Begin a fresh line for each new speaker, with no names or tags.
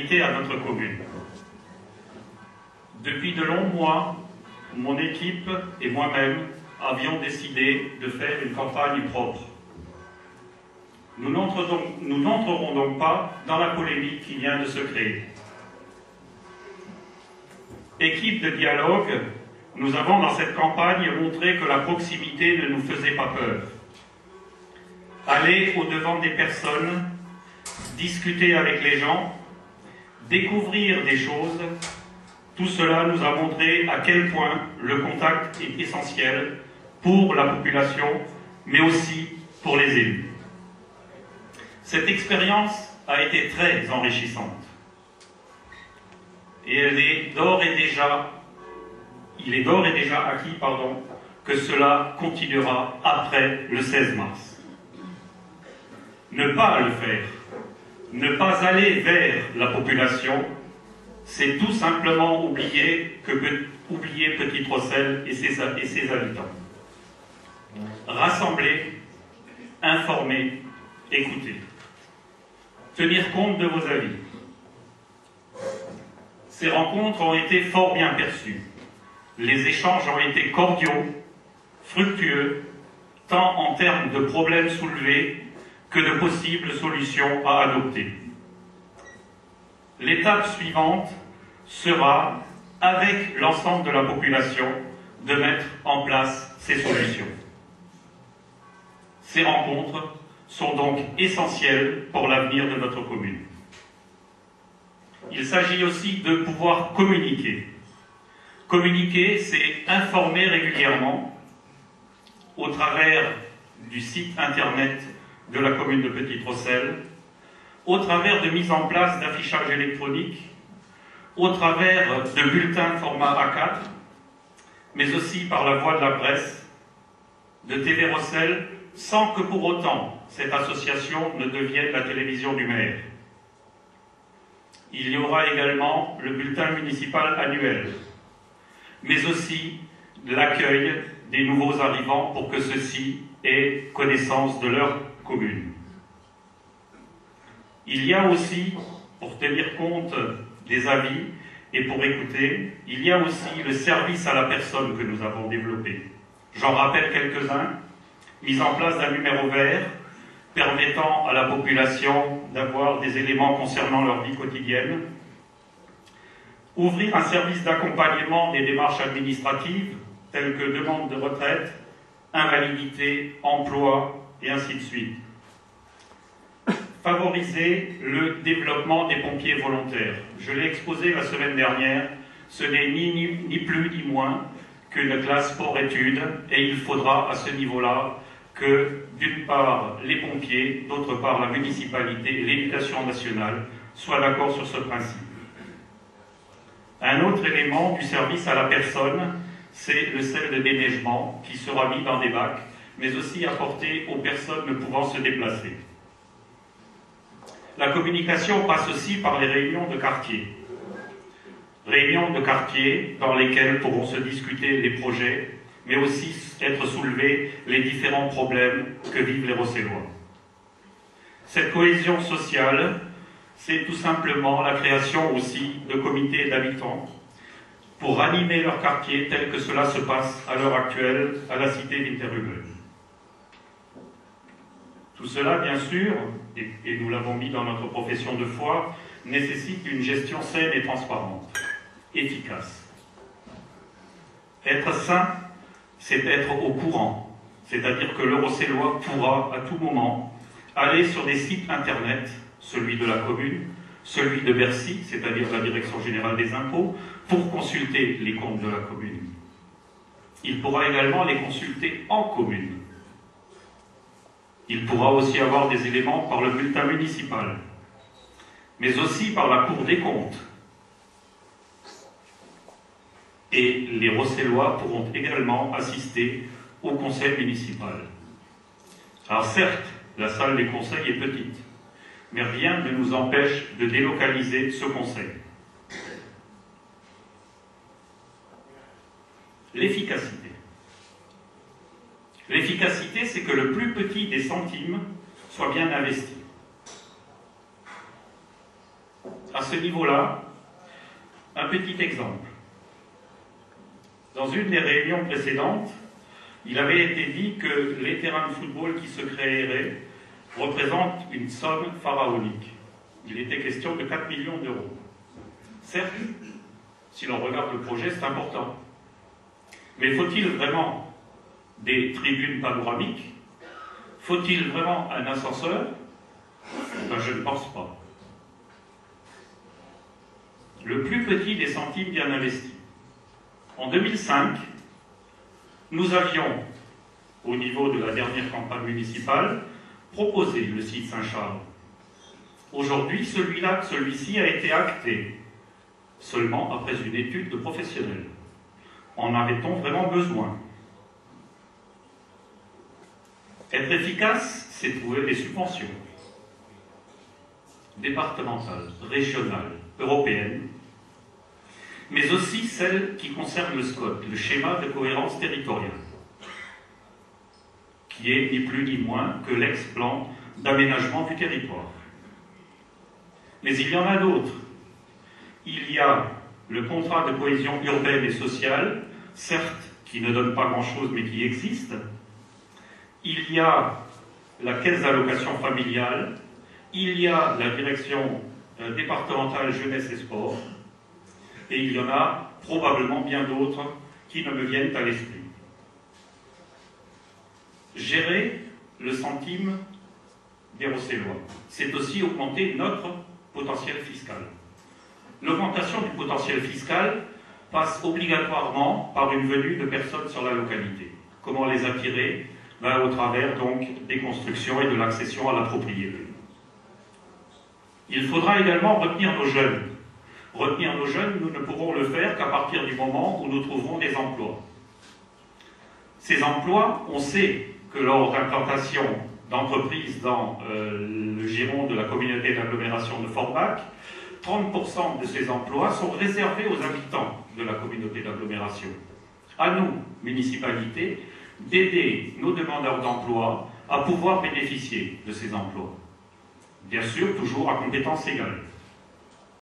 habiter à notre commune. Depuis de longs mois, mon équipe et moi-même avions décidé de faire une campagne propre. Nous n'entrerons donc pas dans la polémique qui vient de se créer. Équipe de dialogue, nous avons dans cette campagne montré que la proximité ne nous faisait pas peur. Aller au-devant des personnes, discuter avec les gens, découvrir des choses, tout cela nous a montré à quel point le contact est essentiel pour la population, mais aussi pour les élus. Cette expérience a été très enrichissante. Et il est d'ores et déjà acquis que cela continuera après le 16 mars. Ne pas le faire, ne pas aller vers la population, c'est tout simplement oublier Petite-Rosselle et ses habitants. Rassembler, informer, écouter. Tenir compte de vos avis. Ces rencontres ont été fort bien perçues. Les échanges ont été cordiaux, fructueux, tant en termes de problèmes soulevés que de possibles solutions à adopter. L'étape suivante sera, avec l'ensemble de la population, de mettre en place ces solutions. Ces rencontres sont donc essentielles pour l'avenir de notre commune. Il s'agit aussi de pouvoir communiquer. Communiquer, c'est informer régulièrement au travers du site internet de la commune de Petite-Rosselle, au travers de mise en place d'affichage électronique, au travers de bulletins format A4, mais aussi par la voie de la presse, de TV Rosselle, sans que pour autant cette association ne devienne la télévision du maire. Il y aura également le bulletin municipal annuel, mais aussi l'accueil des nouveaux arrivants pour que ceux-ci aient connaissance de leur commune. Il y a aussi, pour tenir compte des avis et pour écouter, il y a aussi le service à la personne que nous avons développé. J'en rappelle quelques-uns. Mise en place d'un numéro vert permettant à la population d'avoir des éléments concernant leur vie quotidienne. Ouvrir un service d'accompagnement des démarches administratives telles que demande de retraite, invalidité, emploi et ainsi de suite. Favoriser le développement des pompiers volontaires. Je l'ai exposé la semaine dernière, ce n'est ni plus ni moins qu'une classe sport-études et il faudra à ce niveau-là que d'une part les pompiers, d'autre part la municipalité et l'éducation nationale soient d'accord sur ce principe. Un autre élément du service à la personne, c'est le sel de déneigement qui sera mis dans des bacs, mais aussi apporté aux personnes ne pouvant se déplacer. La communication passe aussi par les réunions de quartier. Réunions de quartier dans lesquelles pourront se discuter les projets, mais aussi être soulevés les différents problèmes que vivent les Rossellois. Cette cohésion sociale, c'est tout simplement la création aussi de comités d'habitants pour animer leur quartier tel que cela se passe à l'heure actuelle à la cité d'Interhubel. Tout cela, bien sûr, et nous l'avons mis dans notre profession de foi, nécessite une gestion saine et transparente, efficace. Être sain, c'est être au courant, c'est-à-dire que le Rossellois pourra à tout moment aller sur des sites internet, celui de la commune, celui de Bercy, c'est-à-dire la Direction Générale des Impôts, pour consulter les comptes de la commune. Il pourra également les consulter en commune. Il pourra aussi avoir des éléments par le bulletin municipal, mais aussi par la Cour des comptes. Et les Rossellois pourront également assister au conseil municipal. Alors certes, la salle des conseils est petite, mais rien ne nous empêche de délocaliser ce conseil. L'efficacité. L'efficacité, c'est que le plus petit des centimes soit bien investi. À ce niveau-là, un petit exemple. Dans une des réunions précédentes, il avait été dit que les terrains de football qui se créeraient représentent une somme pharaonique. Il était question de 4 millions d'euros. Certes, si l'on regarde le projet, c'est important. Mais faut-il vraiment des tribunes panoramiques? Faut-il vraiment un ascenseur? Ben, je ne pense pas. Le plus petit des centimes bien investis. En 2005, nous avions, au niveau de la dernière campagne municipale, proposé le site Saint-Charles. Aujourd'hui, celui-ci a été acté, seulement après une étude de professionnels. En avait-on vraiment besoin? Être efficace, c'est trouver des subventions départementales, régionales, européennes, mais aussi celles qui concernent le SCOT, le schéma de cohérence territoriale, qui est ni plus ni moins que l'ex-plan d'aménagement du territoire. Mais il y en a d'autres. Il y a le contrat de cohésion urbaine et sociale, certes qui ne donne pas grand-chose mais qui existe. Il y a la caisse d'allocation familiale, il y a la direction départementale jeunesse et sport, et il y en a probablement bien d'autres qui ne me viennent à l'esprit. Gérer le centime des Rossellois, c'est aussi augmenter notre potentiel fiscal. L'augmentation du potentiel fiscal passe obligatoirement par une venue de personnes sur la localité. Comment les attirer? Ben, au travers donc des constructions et de l'accession à la propriété. Il faudra également retenir nos jeunes. Retenir nos jeunes, nous ne pourrons le faire qu'à partir du moment où nous trouverons des emplois. Ces emplois, on sait que lors d'implantation d'entreprises dans le giron de la communauté d'agglomération de Forbach, 30% de ces emplois sont réservés aux habitants de la communauté d'agglomération. À nous, municipalités, d'aider nos demandeurs d'emploi à pouvoir bénéficier de ces emplois. Bien sûr, toujours à compétences égales.